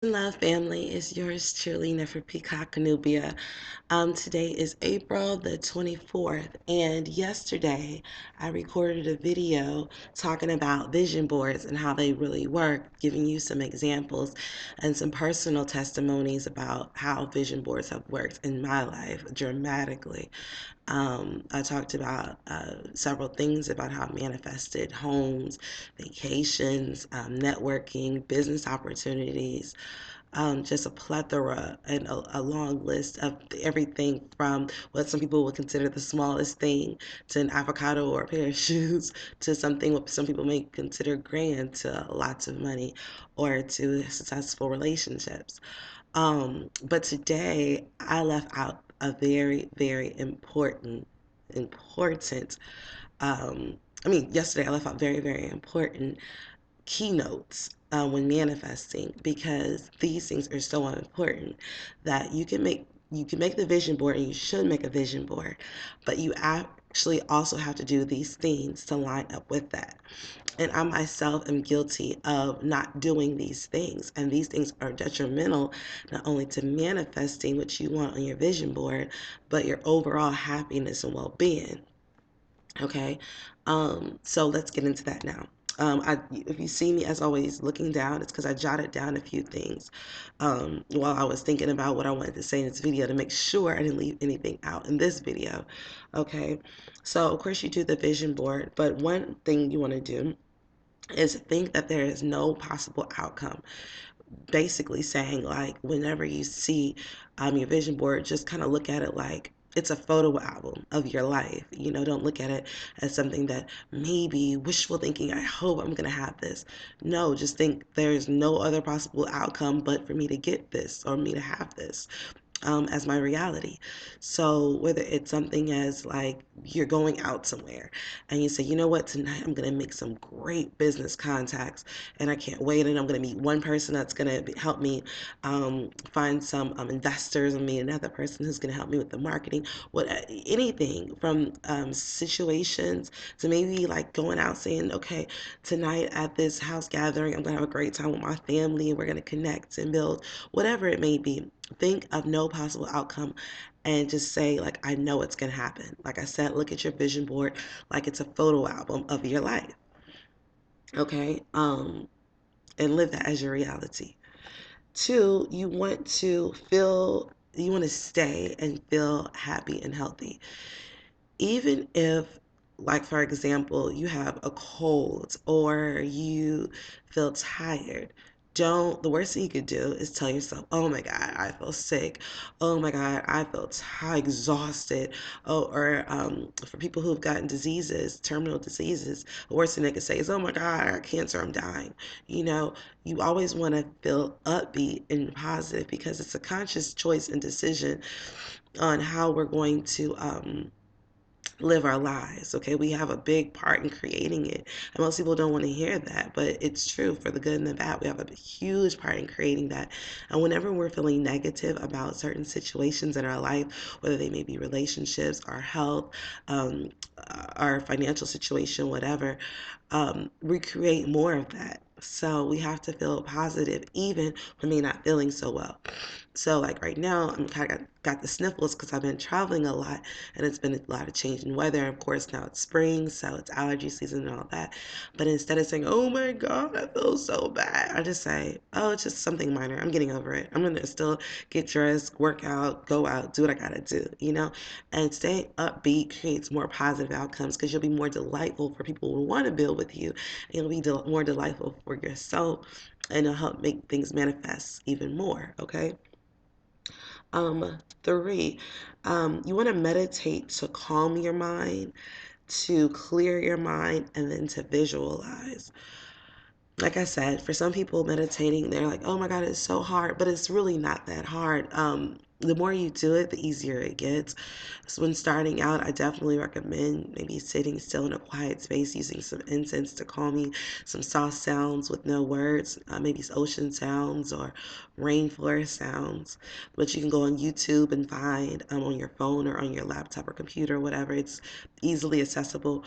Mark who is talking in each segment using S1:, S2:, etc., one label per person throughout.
S1: Love family, it's yours truly, Nefer Peacock, Nubia. Today is April the 24th, and yesterday I recorded a video talking about vision boards and how they really work, giving you some examples and some personal testimonies about how vision boards have worked in my life dramatically. I talked about several things about how I manifested homes, vacations, networking, business opportunities, just a plethora and a long list of everything from what some people would consider the smallest thing to an avocado or a pair of shoes to something what some people may consider grand to lots of money or to successful relationships. But today I left out a very, very important, yesterday I left out very, very important keynotes when manifesting because these things are so important that you can make the vision board and you should make a vision board, but you actually also have to do these things to line up with that. And I myself am guilty of not doing these things. And these things are detrimental not only to manifesting what you want on your vision board, but your overall happiness and well being. Okay. So let's get into that now. If you see me, as always, looking down, it's because I jotted down a few things while I was thinking about what I wanted to say in this video to make sure I didn't leave anything out in this video. Okay. So, of course, you do the vision board, but one thing you want to do is think that there is no possible outcome. Basically saying, like, whenever you see your vision board, just kind of look at it like it's a photo album of your life. Don't look at it as something that maybe wishful thinking, I hope I'm going to have this. No, just think there's no other possible outcome but for me to get this or me to have this as my reality. So whether it's something as like you're going out somewhere and you say, you know what, tonight I'm going to make some great business contacts and I can't wait, and I'm going to meet one person that's going to help me find some investors and meet another person who's going to help me with the marketing, what anything from situations to maybe like going out saying, okay, tonight at this house gathering, I'm going to have a great time with my family and we're going to connect and build whatever it may be. Think of no possible outcome and just say, like, I know it's going to happen. Like I said, look at your vision board like it's a photo album of your life. Okay? And live that as your reality. Two, you want to stay and feel happy and healthy. Even if, like, for example, you have a cold or you feel tired, the worst thing you could do is tell yourself, oh my God, I feel sick. Oh my God, I feel exhausted. Oh, or for people who've gotten diseases, terminal diseases, the worst thing they could say is, oh my God, I got cancer, I'm dying. You know, you always want to feel upbeat and positive because it's a conscious choice and decision on how we're going to live our lives. Okay, we have a big part in creating it, and most people don't want to hear that, but it's true. For the good and the bad, we have a huge part in creating that. And whenever we're feeling negative about certain situations in our life, whether they may be relationships, our health, um, our financial situation, whatever, we create more of that. So we have to feel positive even when we're not feeling so well. So like right now, I'm kind of got the sniffles because I've been traveling a lot and it's been a lot of change in weather. Of course, now it's spring, so it's allergy season and all that. But instead of saying, oh my God, I feel so bad, I just say, oh, it's just something minor. I'm getting over it. I'm going to still get dressed, work out, go out, do what I got to do. And staying upbeat creates more positive outcomes because you'll be more delightful for people who want to build with you. And you'll be more delightful for yourself, and it'll help make things manifest even more, okay? Three, you want to meditate to calm your mind, to clear your mind, and then to visualize. Like I said, for some people, meditating, they're like, oh my God, it's so hard, but it's really not that hard. The more you do it, the easier it gets. So when starting out, I definitely recommend maybe sitting still in a quiet space, using some incense to calm you, some soft sounds with no words, maybe ocean sounds or rainforest sounds. But you can go on YouTube and find on your phone or on your laptop or computer, whatever. It's easily accessible.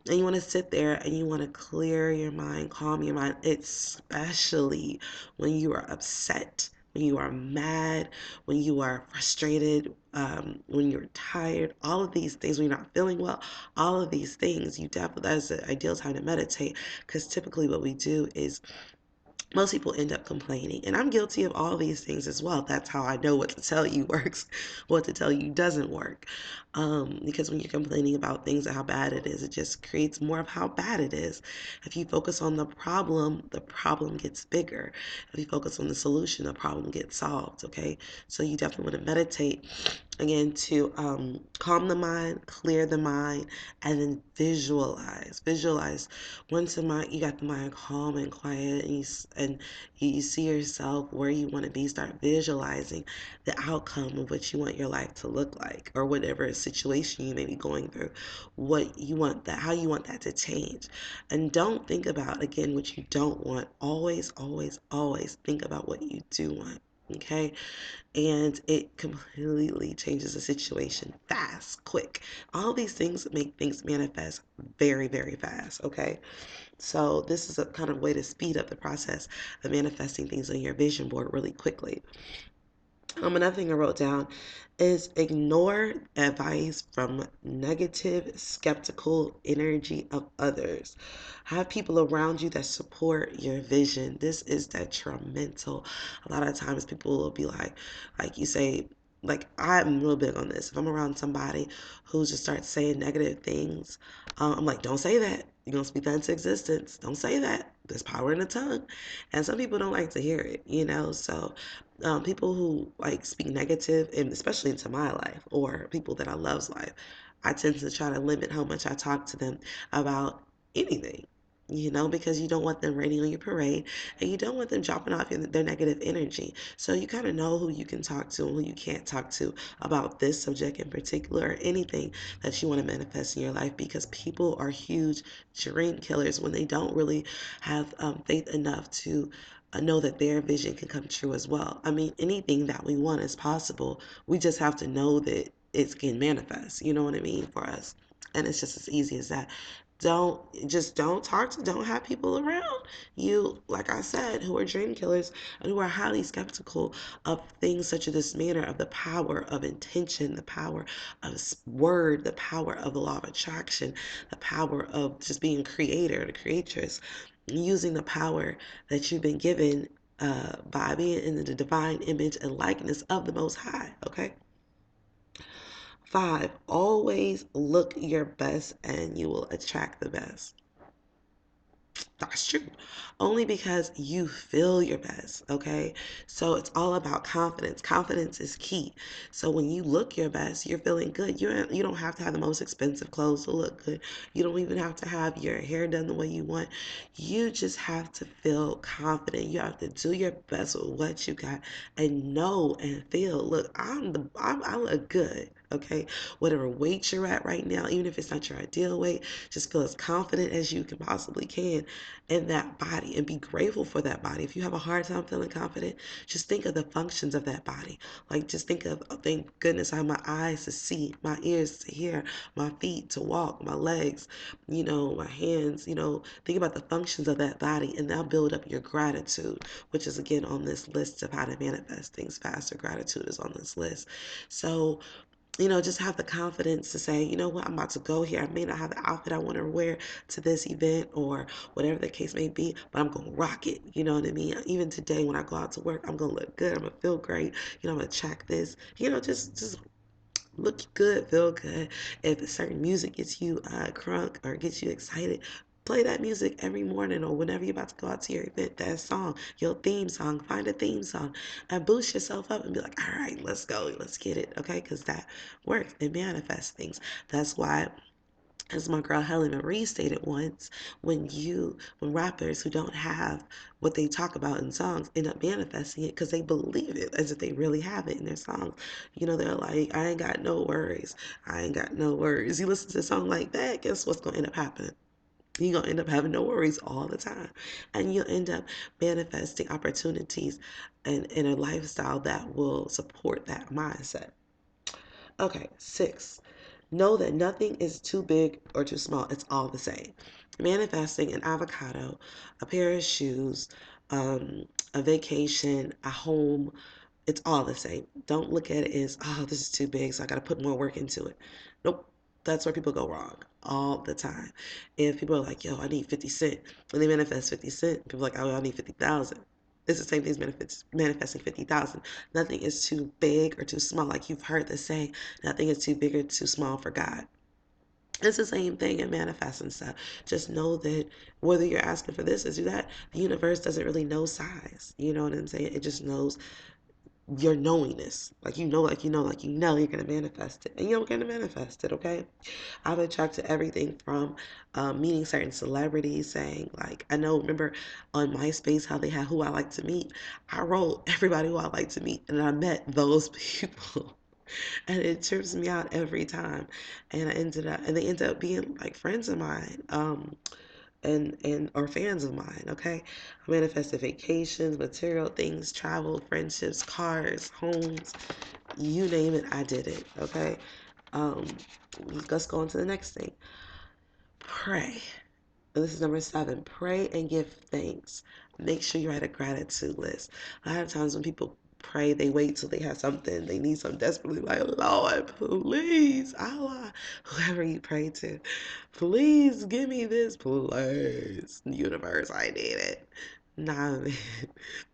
S1: And you want to sit there and you want to clear your mind, calm your mind, especially when you are upset, when you are mad, when you are frustrated, when you're tired, all of these things, when you're not feeling well, all of these things, you definitely, that's the ideal time to meditate, because typically what we do is most people end up complaining. And I'm guilty of all these things as well. That's how I know what to tell you works, what to tell you doesn't work. Because when you're complaining about things and how bad it is, it just creates more of how bad it is. If you focus on the problem gets bigger. If you focus on the solution, the problem gets solved. Okay. So you definitely want to meditate again to calm the mind, clear the mind, and then visualize. Once you got the mind calm and quiet, and you see yourself where you want to be, start visualizing the outcome of what you want your life to look like, or whatever situation you may be going through, what you want that how you want that to change. And don't think about again what you don't want. Always think about what you do want. Okay, and it completely changes the situation fast, quick. All these things make things manifest very, very fast. Okay, so this is a kind of way to speed up the process of manifesting things on your vision board really quickly. Another thing I wrote down is ignore advice from negative, skeptical energy of others. Have people around you that support your vision. This is detrimental. A lot of times people will be like you say, like I'm real big on this. If I'm around somebody who just starts saying negative things, I'm like, don't say that. You're gonna speak that into existence. Don't say that. There's power in the tongue, and some people don't like to hear it. So people who like speak negative, and especially into my life or people that I love's life, I tend to try to limit how much I talk to them about anything. Because you don't want them raining on your parade, and you don't want them dropping off their negative energy. So you kind of know who you can talk to and who you can't talk to about this subject in particular, or anything that you want to manifest in your life, because people are huge dream killers when they don't really have faith enough to know that their vision can come true as well. I mean, anything that we want is possible. We just have to know that it can manifest. You know what I mean, for us. And it's just as easy as that. Don't have people around you, like I said, who are dream killers and who are highly skeptical of things such as this manner of the power of intention, the power of word, the power of the law of attraction, the power of just being creator, the creatress, using the power that you've been given by being in the divine image and likeness of the Most High. Okay. 5, always look your best and you will attract the best. That's true. Only because you feel your best, okay? So it's all about confidence. Confidence is key. So when you look your best, you're feeling good. You don't have to have the most expensive clothes to look good. You don't even have to have your hair done the way you want. You just have to feel confident. You have to do your best with what you got and know and feel, look, I look good. Okay, whatever weight you're at right now, even if it's not your ideal weight, just feel as confident as you can possibly can in that body and be grateful for that body. If you have a hard time feeling confident, just think of the functions of that body. Like, just think of, oh, thank goodness I have my eyes to see, my ears to hear, my feet to walk, my legs, my hands, think about the functions of that body, and that'll build up your gratitude, which is again on this list of how to manifest things faster. Gratitude is on this list. So, just have the confidence to say, you know what, I'm about to go here. I may not have the outfit I want to wear to this event or whatever the case may be, but I'm going to rock it. You know what I mean? Even today when I go out to work, I'm going to look good. I'm going to feel great. I'm going to track this. Just look good, feel good. If a certain music gets you crunk or gets you excited, play that music every morning or whenever you're about to go out to your event. That song, your theme song, find a theme song and boost yourself up and be like, all right, let's go, let's get it, okay? Because that works. It manifests things. That's why As my girl Helen Marie stated once, when rappers who don't have what they talk about in songs end up manifesting it because they believe it as if they really have it in their songs. They're like, I ain't got no worries. I ain't got no worries. You listen to a song like that, guess what's gonna end up happening? You're gonna end up having no worries all the time. And you'll end up manifesting opportunities and in a lifestyle that will support that mindset. Okay, 6. Know that nothing is too big or too small. It's all the same. Manifesting an avocado, a pair of shoes, a vacation, a home, it's all the same. Don't look at it as, oh, this is too big, so I got to put more work into it. Nope. That's where people go wrong all the time. If people are like, yo, I need 50 cent, when they manifest 50 cent, people are like, oh, I need 50,000. It's the same thing as manifesting 50,000. Nothing is too big or too small. Like you've heard the saying, nothing is too big or too small for God. It's the same thing in manifesting stuff. Just know that whether you're asking for this or do that, the universe doesn't really know size. You know what I'm saying? It just knows your knowingness. Like you're gonna manifest it. And you're gonna manifest it, okay? I've attracted everything from meeting certain celebrities, saying like, I know, remember on MySpace how they had who I like to meet? I wrote everybody who I like to meet and I met those people. And it trips me out every time. And they ended up being like friends of mine. And or fans of mine, okay? I manifested vacations, material things, travel, friendships, cars, homes, you name it, I did it, okay? Um, let's go on to the next thing. Pray. This is number 7. Pray and give thanks. Make sure you write a gratitude list. A lot of times when people pray, they wait till they have something, they need something desperately, like, Lord, please, Allah, whoever you pray to, please give me this, please, universe, I need it. Nah, man.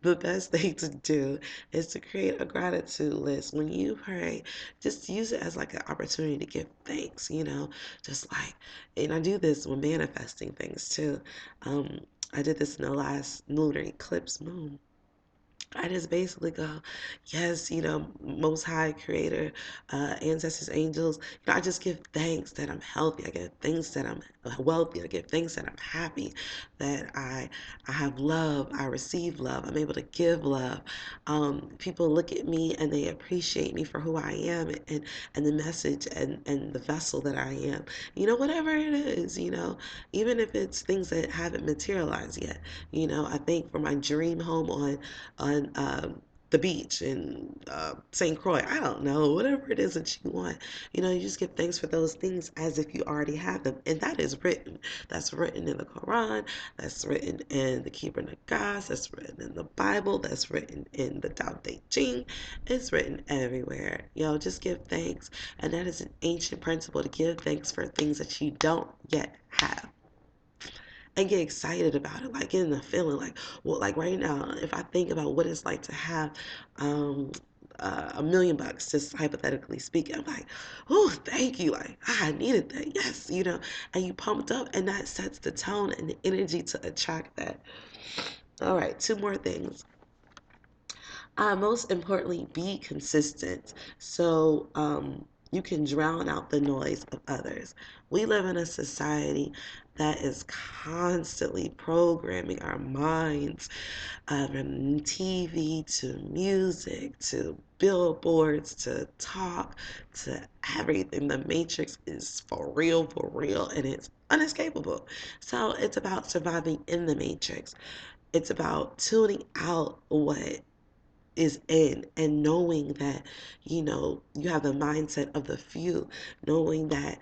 S1: The best thing to do is to create a gratitude list. When you pray, just use it as like an opportunity to give thanks, just like, and I do this when manifesting things too. Um, I did this in the last lunar eclipse moon. I just basically go, yes, Most High Creator, ancestors, angels. I just give thanks that I'm healthy. I give thanks that I'm wealthy. I give thanks that I'm happy, that I have love. I receive love. I'm able to give love. People look at me and they appreciate me for who I am and the message and the vessel that I am. Whatever it is, even if it's things that haven't materialized yet. I think for my dream home on the beach in St. Croix. I don't know, whatever it is that you want. You just give thanks for those things as if you already have them. And that is written. That's written in the Quran. That's written in the Keeper Nagas. That's written in the Bible. That's written in the Tao Te Ching. It's written everywhere. Just give thanks. And that is an ancient principle to give thanks for things that you don't yet have and get excited about it, like getting the feeling, like, well, like right now, if I think about what it's like to have $1 million, just hypothetically speaking, I'm like, oh, thank you, like, I needed that, yes, and you pumped up, and that sets the tone and the energy to attract that. All right, 2 more things. Most importantly, be consistent so you can drown out the noise of others. We live in a society that is constantly programming our minds, from TV to music to billboards to talk to everything. The Matrix is for real, and it's unescapable. So it's about surviving in the Matrix. It's about tuning out what is in and knowing that you have the mindset of the few, knowing that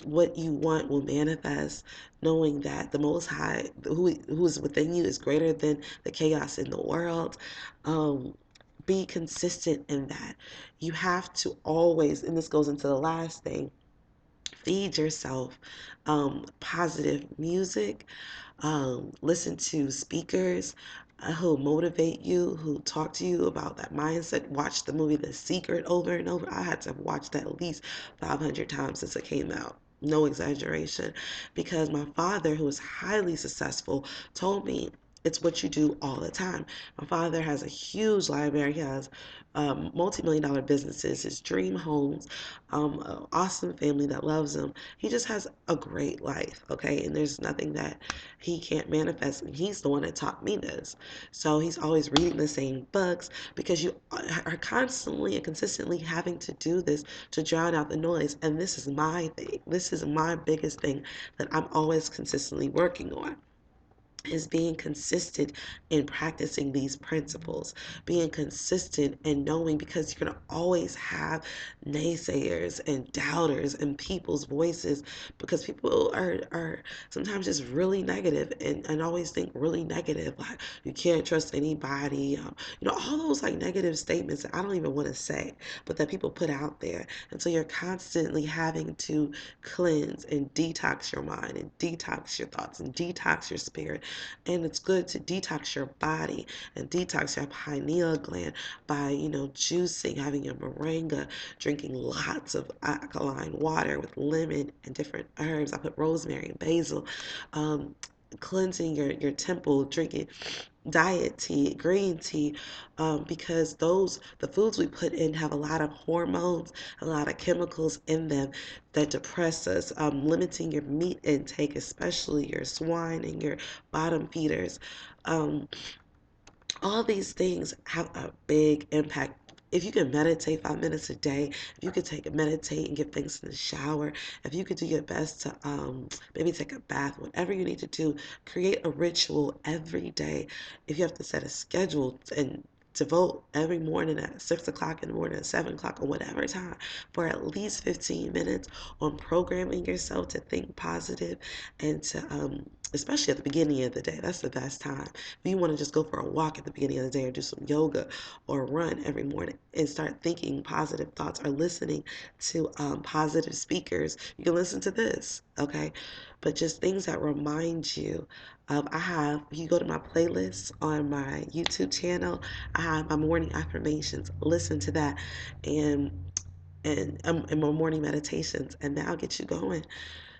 S1: what you want will manifest, knowing that the Most High who is within you is greater than the chaos in the world. Be consistent in that. You have to always, and this goes into the last thing, feed yourself positive music. Listen to speakers who motivate you, who talk to you about that mindset. Watch the movie The Secret over and over. I had to watch that at least 500 times since it came out. No exaggeration. Because my father, who was highly successful, told me It's what you do all the time. My father has a huge library. He has multi-million dollar businesses, his dream homes, an awesome family that loves him. He just has a great life, okay? And there's nothing that he can't manifest. And he's the one that taught me this. So he's always reading the same books because you are constantly and consistently having to do this to drown out the noise. And this is my thing. This is my biggest thing that I'm always consistently working on, is being consistent in practicing these principles, being consistent and knowing, because you're going to always have naysayers and doubters and people's voices, because people are sometimes just really negative and always think really negative, like you can't trust anybody, all those like negative statements that I don't even want to say, but that people put out there. And so you're constantly having to cleanse and detox your mind and detox your thoughts and detox your spirit. And it's good to detox your body and detox your pineal gland by, juicing, having your moringa, drinking lots of alkaline water with lemon and different herbs. I put rosemary and basil. Cleansing your temple, drinking diet tea, green tea, because the foods we put in have a lot of hormones, a lot of chemicals in them that depress us. Limiting your meat intake, especially your swine and your bottom feeders. Um, all these things have a big impact. If you can meditate 5 minutes a day, if you could meditate and get things in the shower, if you could do your best to maybe take a bath, whatever you need to do, create a ritual every day. If you have to set a schedule and devote every morning at 6 o'clock in the morning, at 7 o'clock, or whatever time, for at least 15 minutes on programming yourself to think positive and to especially at the beginning of the day. That's the best time. If you want to just go for a walk at the beginning of the day, or do some yoga or run every morning and start thinking positive thoughts, or listening to positive speakers, you can listen to this, okay? But just things that remind you. If you go to my playlist on my YouTube channel, I have my morning affirmations. Listen to that, and and my morning meditations, and that'll get you going.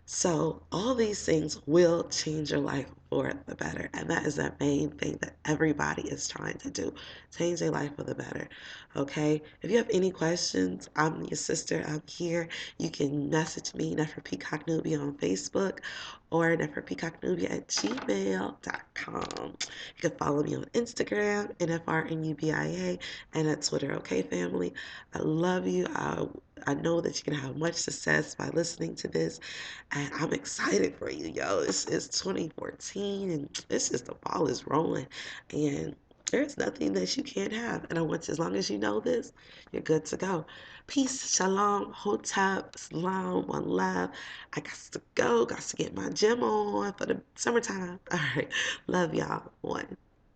S1: So all these things will change your life for the better. And that is the main thing that everybody is trying to do. Change their life for the better. Okay? If you have any questions, I'm your sister. I'm here. You can message me, Nefer Peacock Nubia, on Facebook, or neferpeacocknubia at gmail.com. You can follow me on Instagram, NFRNUBIA, and at Twitter. Okay, family? I love you. I know that you're going to have much success by listening to this. And I'm excited for you, yo. It's 2014, and it's just the ball is rolling. And there's nothing that you can't have. And I want you, as long as you know this, you're good to go. Peace, shalom, hotep, salam, one love. I got to go. Got to get my gym on for the summertime. All right. Love y'all. One.